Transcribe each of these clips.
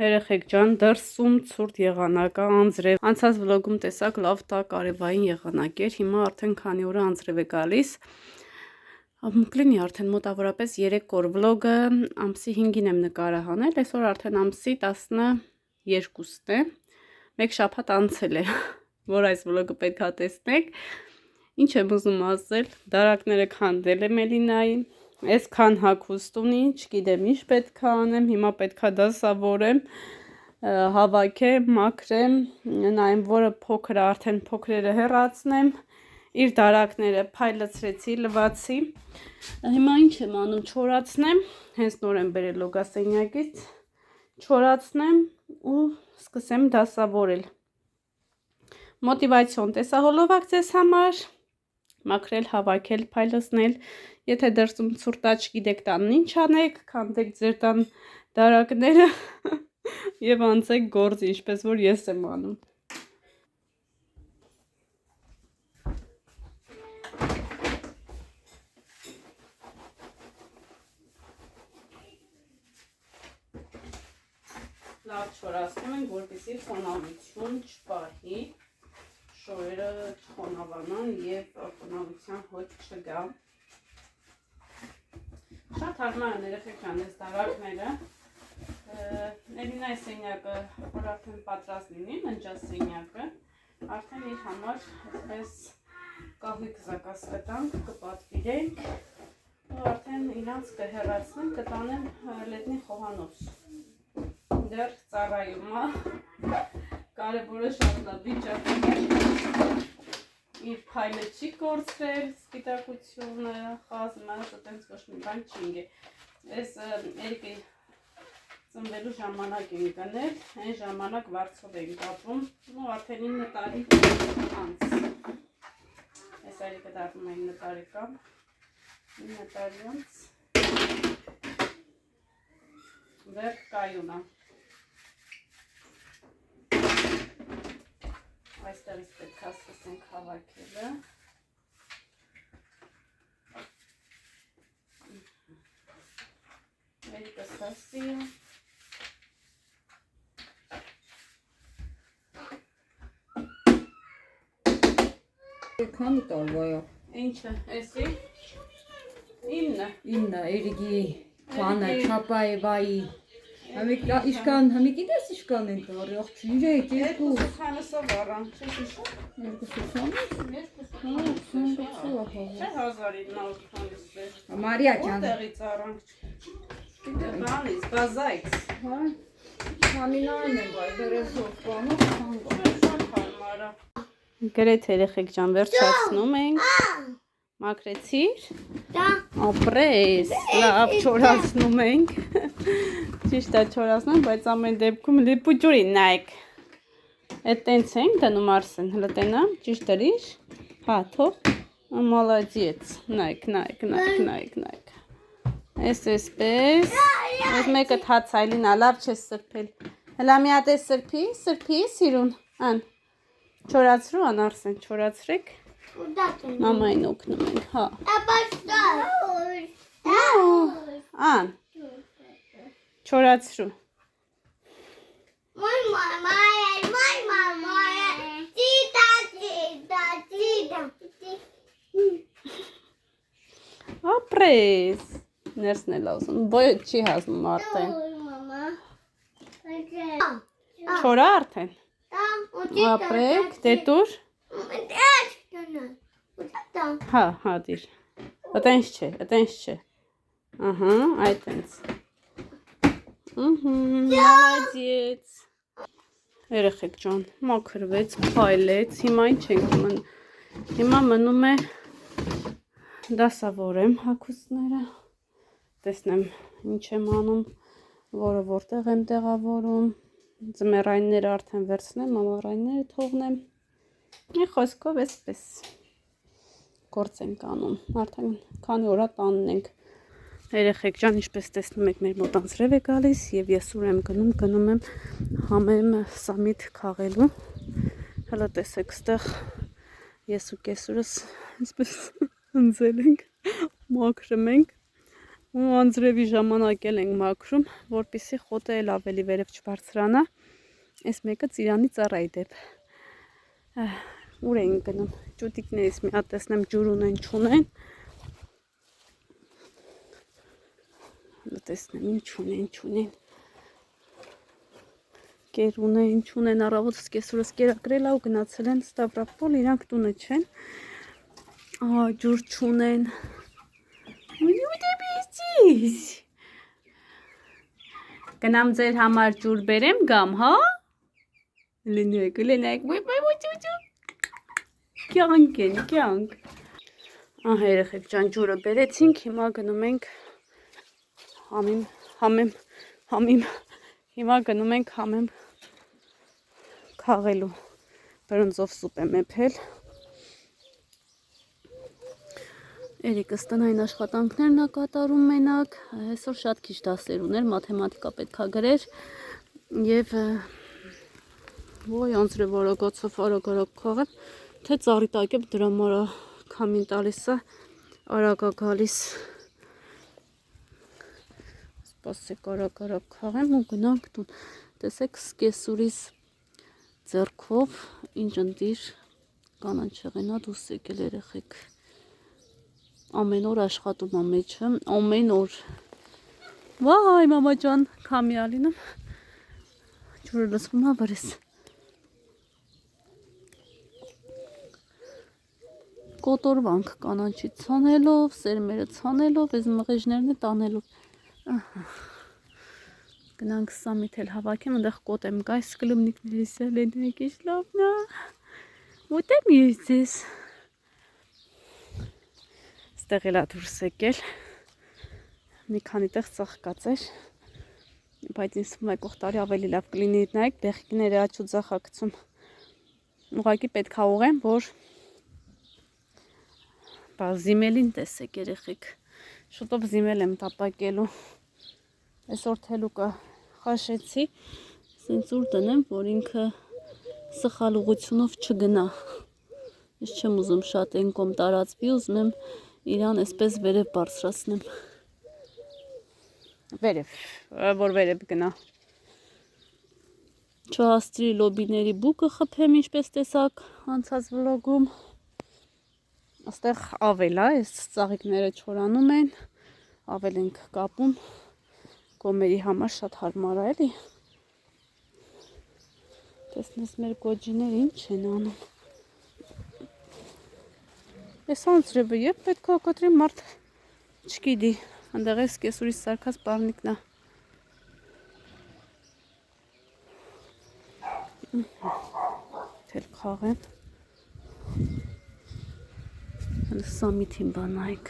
Երեխեք ջան, դրսում ցուրտ եղանակ է, անձրև։ Անցած վլոգում տեսակ լավ տաք արևային եղանակ էր, հիմա արդեն քանի օր անձրև է գալիս։ Կլինի արդեն մոտավորապես 3 օր վլոգը ամսի 5-ին եմ նկարահանել, այսօր արդեն ամսի 12-ն է։ Մեկ շաբաթ անցել է, որ այս վլոգը պետք է տեսնեք։ Ինչ եմ ուզում ասել, դարակները քանդել եմ Էլինային, այսքան հագուստ ունի, չգիտեմ ինչ պետք է անեմ, հիմա պետք է դասավորեմ, հավաքեմ, մաքրեմ, նայեմ, որը փոքր է, արդեն փոքրերը հեռացնեմ, իր դարակները փայլացրեցի, լվացի։ Հիմա ինչ եմ անում, չորացնեմ, հենց նոր եմ բերել լոգասենյակից, չորացնեմ ու սկսեմ դասավորել։ Մոտիվացիոն տեսահոլովակ ձեզ համար, մաքրել, հավաքել, փայլացնել, եթե դրսում ցուրտ է, չգիտեք տանն ինչ անեք, քանդեք ձեր տան դարակները եւ անցեք գործի, ինչպես որ ես եմ անում։ Լավ չորացնում ենք, որպեսզի խոնավություն չպահի, շորերը չխոնավանան եւ խոնավության հոտ չգա։ Շատ հարմար են երեխեք ջան այս դարակները։ Էլինայի սենյակը, որ արդեն պատրաստ լինի, ննջասենյակը, արդեն իր համար այսպես կահույք զակաս կտանք, կպատվիրենք ու արդեն իրանց կհեռացնենք, կտանեմ լետնի խոհանոց։ Դեռ ծառայում է, կարևորը շատ լավ վիճակում է, իր փայլը չի կորցրել, սպիտակությունը, խազմը, տենց ոչ մի բան չի ինգե։ Ես Էրիկի ծնվելու ժամանակ եմ գնել, այն ժամանակ վարձով եմ կապում, ու արդեն 9 տարի անց։ Ես Էրիկը դառնում է 9 տարեկան, 9 տարի անց, դեռ կայուն է։ Այստեղից պետք է սկսենք հավաքելը։ Էրիկը սասի։ Քանի տարվա է։ Ինչը, էսի։ Իմն է։ Իմն է, Էրիկի քանը, Չապաևայի։ Իշկան, համի գիտես իշկան են տարի, աղջի 3, 2 քանսով առան, չես իշու։ 1980 Մարիա ջան։ Որտեղից առանք։ Բանից, բազայից։ Հա։ Համինային են բայ, դերեսով բանով քանգա։ Շատ հարմար է։ Գրեթե երեխեք ջան, վերջացնում ենք։ Մաքրեցիր։ Դա։ Ապրես, լավ չորացնում ենք։ Ճիշտ է չորացնում, բայց ամեն դեպքում լիպուջուրի նայեք։ Այդ տենց ենք դնում Արսեն, հլը տենա, ճիշտ դրիր։ Հա, թող։ Մալադիեց։ Նայեք։ Էսպես։ Այդ մեկը հաց այլինա, լավ չես սրբել։ Հլա մի հատ է սրբի, սիրուն։ Ան։ Չորացրու ան Արսեն, չորացրեք։ Մամային օգնում ենք, հա։ Ան։ Չորացրու։ Ապրես։ Ներսն էլ ասում, բոյը չի հասնում արդեն։ Չորա արդեն։ Ապրեք, դետուր։ Հա, դիր։ Ատենց չէ։ Ահա, այտենց։ Մալադիեց։ Երեխեք ջան, մաքրվեց, փայլեց, հիմա ինչ ենք մնում։ Հիմա մնում է դասավորեմ հագուստները, տեսնեմ ինչ եմ անում, որը որտեղ եմ տեղավորում, ձմեռայինները արդեն վերցնեմ, ամառայինները թողնեմ, խոսքով էսպես գործ ենք անում, արդեն քանի օրա տանն ենք։ Երեխեք ջան, ինչպես տեսնում եք, մեր մոտ անձրև է գալիս եւ ես ուր եմ գնում եմ համեմ սամիտ քաղելու։ Հələ տեսեք, ստեղ ես ու կեսուրս այսպես ընձել ենք, մաքրում ենք, ու անձրևի ժամանակ էլ ենք մաքրում, որպեսզի խոտը էլ ավելի վերև չբարձրանա։ Այս մեկը ծիրանի ծառայի դեպ։ Ուր էին գնում։ Ճուտիկներից մի հատ տեսնեմ ջուր ունեն, չունեն։ Տեսնեմ ինչ ունեն։ Կեր ունեն, ինչ ունեն, առավոտս կեսուրս կերակրել ու գնացել են Ստավրապոլ, իրանք տունը չեն։ Ջուր չունեն։ Գնամ ձեր համար ջուր բերեմ գամ, հա։ Լինեք։ Կյանք։ Երեխեք ջան, ջուրը բերեցինք, հիմա գնում ենք համեմ քաղելու։ Բրոնզով սուպ եմ էփել։ Էրիկս տնային աշխատանքներն է կատարում մենակ, այսօր շատ քիչ դասեր ուներ, մաթեմատիկա պետքա գրեր եւ ոյ անձրև արագացավ արագ քաղեմ, թե ծառի տակ եմ դրա մորա քամին տալիս է, արագ գալիս։ Սպասեք արագ քաղեմ ու գնանք տուն։ Տեսեք սկեսուրիս ձեռքով ինչ ընտիր կանաչ եղենա դուրս եկել երեխեք։ Ամեն օր աշխատում եմ մեջը, ամեն օր։ Վայ, մամա ջան, քամի ալինım։ Ջուրը լսվում է վրես։ Կոտորվանք կանաչի ցանելով, սերմերը ցանելով, այս մղեջներն տանելով։ Գնանք սամիթ էլ հավաքեմ, այնտեղ կոտ եմ գայս կլումնիկներից էլ ենք ինչ լավն է։ Ուտեմ ես։ Ստեղ էլ դուրս եկել, մի քանի տեղ ծաղկած էր, բայց ինձ թվում է կողտարի ավելի լավ կլինի նայեք, բեղիկները աչու ծախակցում, ուղղակի պետք է ուղեմ, որ զիմելին տեսեք երեխեք, շուտով զիմել եմ տապակելու, այսօր թելուկը խաշեցի, սենց ուր տնեմ, որ ինքը սխալ ուղղությունով չգնա, ես չեմ ուզում շատ ենկոմ տարածվի, ուզում եմ իրան այսպես վերև բարձրացնեմ, որ վերև գնա, չհաստրի լոբիների բուկը խփեմ ինչպես տեսակ անցած վլոգում, աստեղ ավել է, այս ծաղիկները չորանում են, ավել ենք կապում, գոմերի համար շատ հարմար է էլի, տեսնես մեր գոջիները ինչ են անում, Ես անձրևը եվ պետք է կտրի մարդ չգիտի, այնտեղ ես կեսուրից սարքած պարնիկն է։ Թել խաղեմ։ Սամիթին բանայք։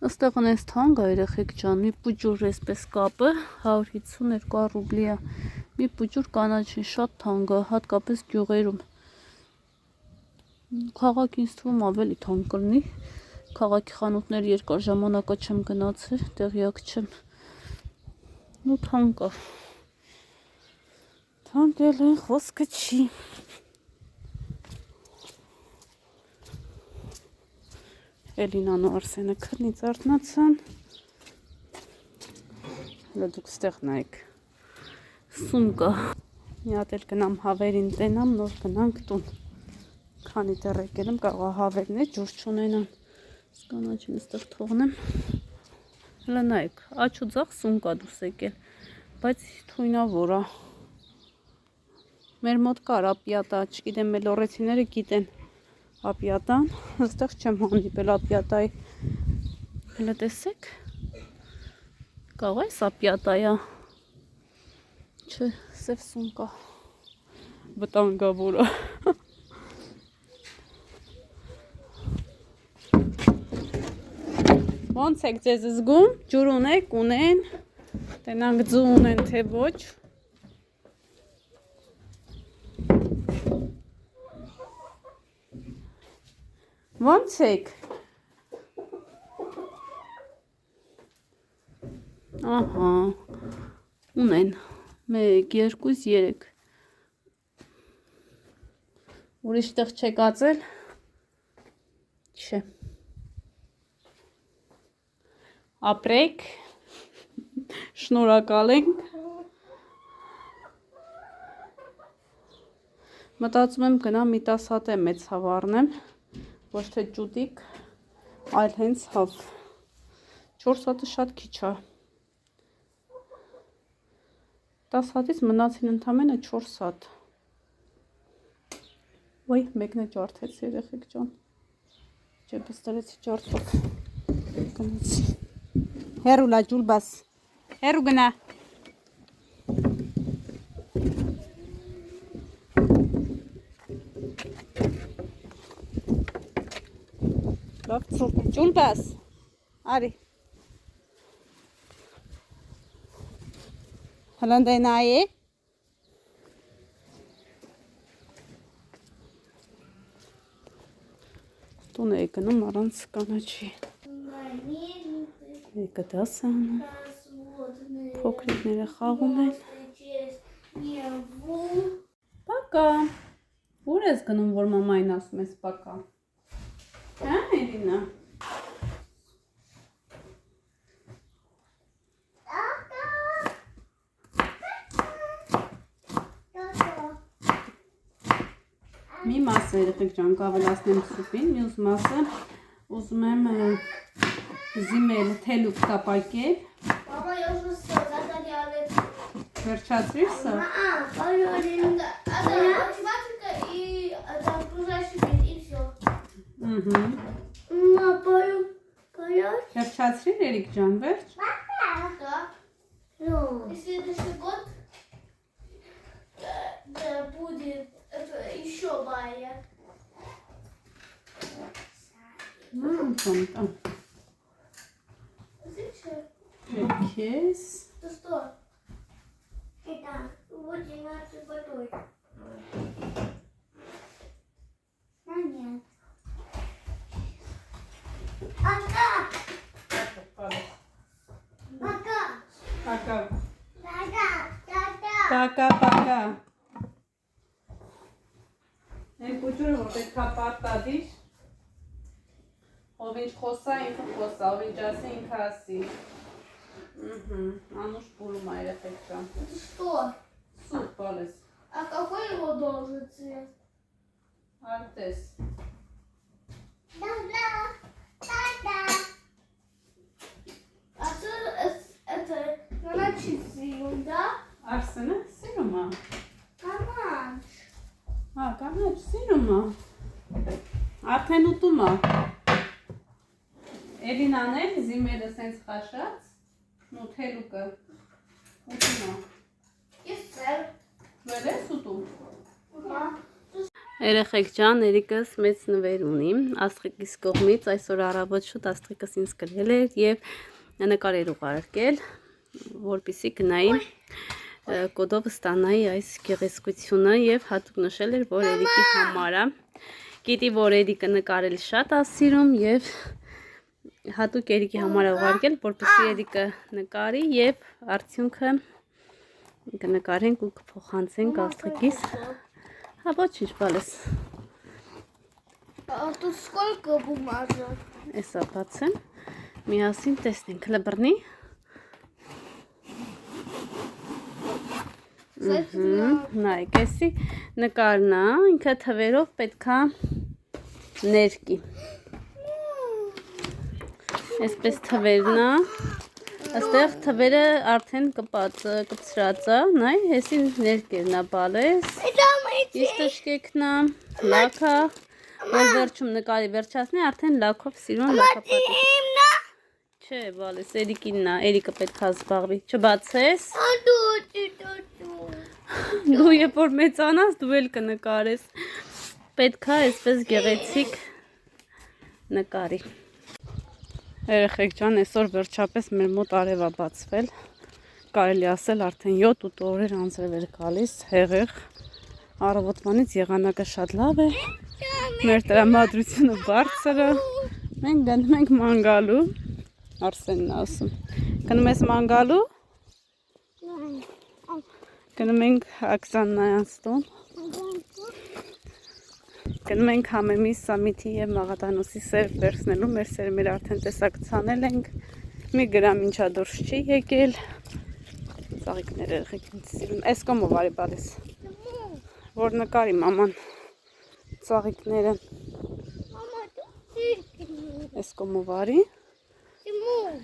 Աստեղ անես թանկ է երեխեք ջան, մի պուջուր այսպես կապը 152 ռուբլի է, մի պուջուր կանաչին շատ թանկ է, հատկապես գյուղերում, քաղաք ինձ թվում ավելի թանկ կլինի, քաղաքի խանութներ երկար ժամանակա չեմ գնացել, տեղյակ չեմ, ու թանկ է, թանկ էլ են խոսքը չի, Էլինան ու Արսենը քրնից արթնացան, հլը դուք ստեղ նայեք, սումկա, մի հատ էլ գնամ հավերին տենամ, նոր գնանք տուն, քանի դեռ եկել եմ, կարող հավերն է, ջուր չունենան, սկանաչին ստեղ թողնեմ, հլը նայեք, աչ ու ձախ սումկա դուրս եկել, բայց թույնավոր է, մեր մոտ կար ապիատա, չգիտեմ մելորեցիները գիտեն, ապիատան, այստեղ չեմ հանդիպել ապիատայի, հլը տեսեք, կարող է ապիատայա, չէ, սև սումկա, վտանգավորը, ոնց եք ձեզ զգում, ջուր ունեք, ունեն, տենանք ձու ունեն, թե ոչ, ոնց եք, ահա, ունեն 1, 2, 3 ուրիշ տեղ չեք ածել չէ ապրեք շնորհակալ ենք մտածում եմ գնամ մի 10 հատ մեծ հավ առնեմ ոչ թե ճուտիկ այլ հենց հավ 4 հատը շատ քիչ է 10 հատից մնացին ընդամենը 4 հատ ոյ մեկն է ջարդեց երեխեք ջան ջեբս դրեցի ջարդով գնացի հերու լա ջուլբաս հերու գնա լավ ծուտ ջուլբաս արի հլանդենայի տուն է գնում առանց կանաչի եկը դասանը փոքրիկները խաղում են պակա ուր ես գնում որ մամային ասում ես պակա հա Էլինա մի մասը երեխեք ջան կավելացնեմ սուպին, մյուս մասը ուզում եմ զիմել թելուկ տապակել Мама, я уже все, загоряли. վերջացրիր սա Это математика и это окружающий мир, и все. Мама, поешь? վերջացրիր երիկ ջան վերջ Да. И следующий год будет это еще майя. Տոմտա Слышишь? քեզ Это что? Это водяной водой. Да нет. Пока! Пока! Пока Пока! Пока Այն կուջուրը որ պետքա պարտադիր ով ինչ խոսա ինքը խոսա ով ինչ ասի ինքը ասի անուշ պուրում է երեխեք ջան Это что? սուտ բալես А какой его должен цвет? արտես А что это начистил, да? Արսենը սիրում է Կանաչ. հա կանաչ սիրում է արդեն ուտում է Էլինան էլ զիմերը սենց խաշած ու թելուկը ուտում է И сыр. Վել ես ուտում Ага. Երեխեք ջան, Էրիկս մեծ նվեր ունի Աստղիկիս կողմից այսօր առավոտ շուտ Աստղիկս ինձ գրել էր եւ նկար էր ուղարկել որպեսզի գնայի կոդով ստանայի այս գեղեցկությունը եւ հատուկ նշել էր որ Էրիկի համար է գիտի որ Էրիկը նկարել շատ է սիրում եւ հատուկ Էրիկի համար է ուղարկել որպեսզի Էրիկը նկարի եւ արդյունքը կնկարենք ու կփոխանցենք Աստղիկիս Հա ոչինչ բալես А тут сколько бумажек? Էսա բացեմ միասին տեսնենք լբռնի նայեք էսի նկարն է ինքը թվերով պետքա ներկի Այսպես թվերն է Այստեղ թվերը արդեն կպցրած է նայ հեսի ներկերն է բալես Իսկ տշկեքն է լաքա որ վերջում նկարի վերջացնի արդեն լաքով սիրուն լաքապատի Չէ բալես Էրիկինն է Էրիկը պետքա զբաղվի չբացես Դու երբ որ մեծանաս դու էլ կնկարես պետքա այսպես գեղեցիկ նկարի Երեխեք ջան այսօր վերջապես մեր մոտ արև է բացվել կարելի ասել արդեն 7-8 օրեր անձրև էր գալիս հեղեղ առավոտվանից եղանակը շատ լավ է մեր տրամադրությունը բարձր է մենք գնում ենք ման գալու Արսենն է ասում գնում ես ման գալու Գնում ենք Աքսաննայանց տուն։ Գնում ենք Համեմի Սամիթի եւ Մաղադանոսի սեր վերցնելու, մեր սերը մեր արդեն տեսակ ցանել ենք, մի գրամ ինչա դուրս չի եկել, ծաղիկներ երեխեք ինձ սիրում, էս կոմով արի բալիս, որ նկարի մաման ծաղիկները, էս կոմով արի,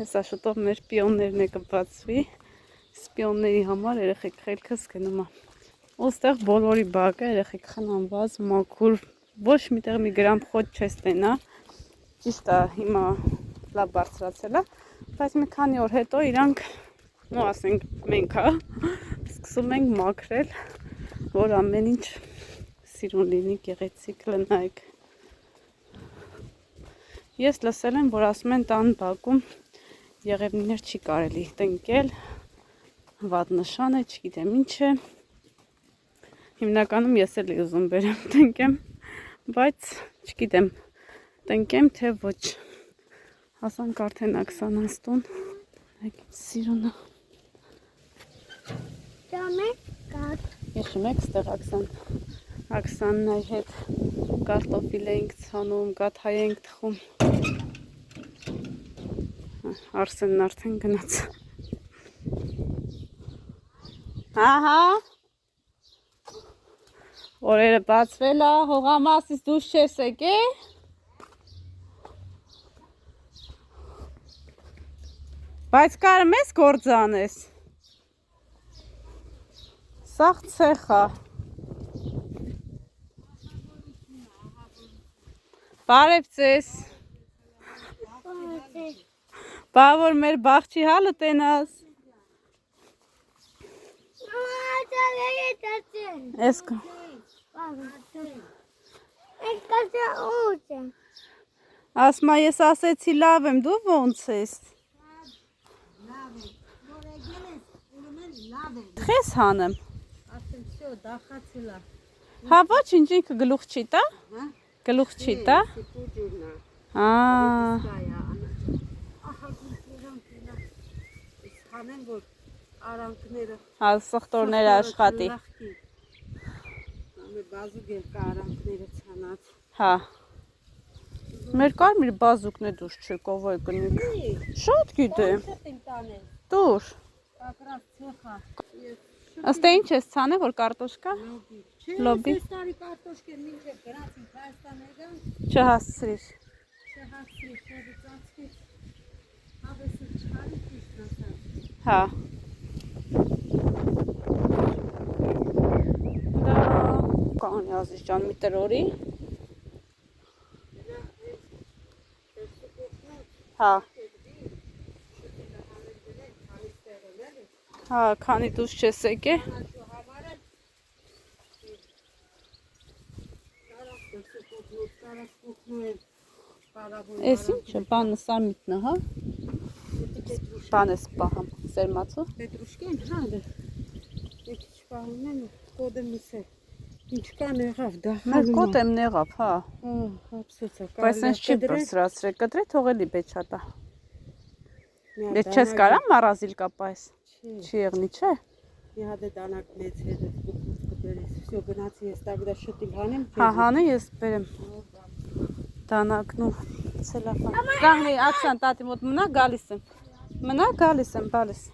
հեսա շուտով մեր պիոններն է կբացվի, պիոնների համար երեխեք խելքս գնում է, ոստեղ բոլորի բակը երեխեք խնամված, մաքուր, ոչ միտեղ մի գրամ խոտ չես տենա, ճիշտ է հիմա լավ բարձրացել է, բայց մի քանի օր հետո իրանք, նո ասենք մենք սկսում ենք մաքրել, որ ամեն ինչ սիրուն լինի, գեղեցիկ լնայք։ Ես լսել եմ, որ ասում են տան բակում եղևնիներ չի կարելի տնկել, վատ նշան է, չգիտեմ ինչ է, հիմնականում ես էլ ուզում բերեմ տնկեմ, բայց չգիտեմ տնկեմ թե ոչ, հասանք արդեն Աքսանանց տուն, սիրունը։ Հիշում եք ստեղ Աքսաննայի հետ կարտոֆիլ էինք ցանում, գաթայ էինք թխում, Արսենն արդեն գնաց։ Ահա, օրերը բացվել է, հողամասից դուրս չես եկել։ Բայց կարում ես գործ անես։ Սաղ ցեխ է։ Բարև ձեզ։ Բա որ մեր բաղջի հալը տենաս։ Էս կա։ Ասմա ես ասեցի լավ եմ, դու ոնց ես։ Թխես հանեմ։ Հա ոչ ինչ ինքը գլուխ չի տա։ Գլուխ չի տա։ Հա սխտորները աշխատի։ Հա։ Մեր կարմիր բազուկն է դուրս չէ, կովոյ կնիկ։ Շատ գիտեմ։ Դուր։ Ըստ է ինչ ես ցանը, որ կարտոշկա։ Լոբի։ Չհասցրիր։ Հա։ Կանի ազիզ ջան մի տրորի։ Հա։ Հա, քանի դուրս չես եկել։ Էս ինչը, բանը սամիտնը, հա։ Բան ես պահամ, սերմացու։ Պետրուշկեն, հա, դե։ Եկիչ պահում են, կոդը միսե։ Ինչ կան եղավ, դախալում։ Մեր կոտ եմ նեղավ, հա։ Հապսոցա, Բայց ես չի բրսրացրել, կտրե թողելի բեչատա։ Ես չես կարամ մարազիլ կապայս։ Չի եղնի, չէ։ Մի հատ է դանակ մեծ հետ է կբերես։ Всё, գնացի ես տագդա շտիլ հանեմ։ Հա, հանի ես բերեմ։ Դանակն ու ցելոֆան։ Կանգնի, Աքսան, տատի մոտ մնա, գալիս եմ։ Մնա, գալիս եմ, բալիս։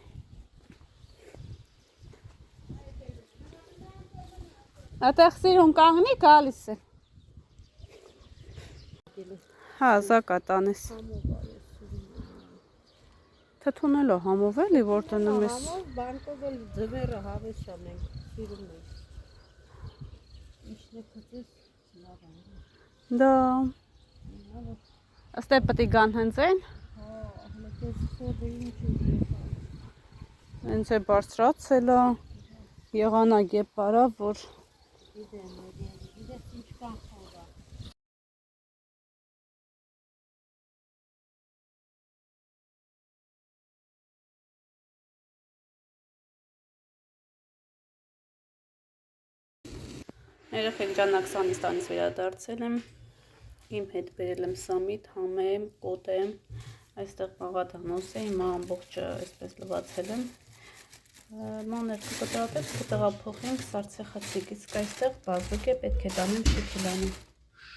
Այդտեղ սիրուն կանգնի, գալիս եմ։ Հա, զակատանես։ Թթունելով համով էլի, որ տնում ես։ Համով բանկով էլ ձմերը հավես շանենք, սիրում ենք։ Ինչն է քծես, լավ է։ Դա։ Ըստ է պետք է գան հենց այն։ Հա, ահլեկես խոդը ինչ է։ Հենց է բարձրացել է, եղանակ է պարա, որ Գիտեմ, գիտես ինչ կան խոդը։ երեխեք ջան Աքսանիստանից վերադարձել եմ, իմ հետ բերել եմ Սամիթ, Համեմ, Կոտեմ, այստեղ Մաղադանոս է, հիմա ամբողջը այսպես լվացել եմ, մանր կտրատել կտեղափոխենք սարցեխացիկ, իսկ այստեղ բազուկ է, պետք է տանեմ շիթիլանը։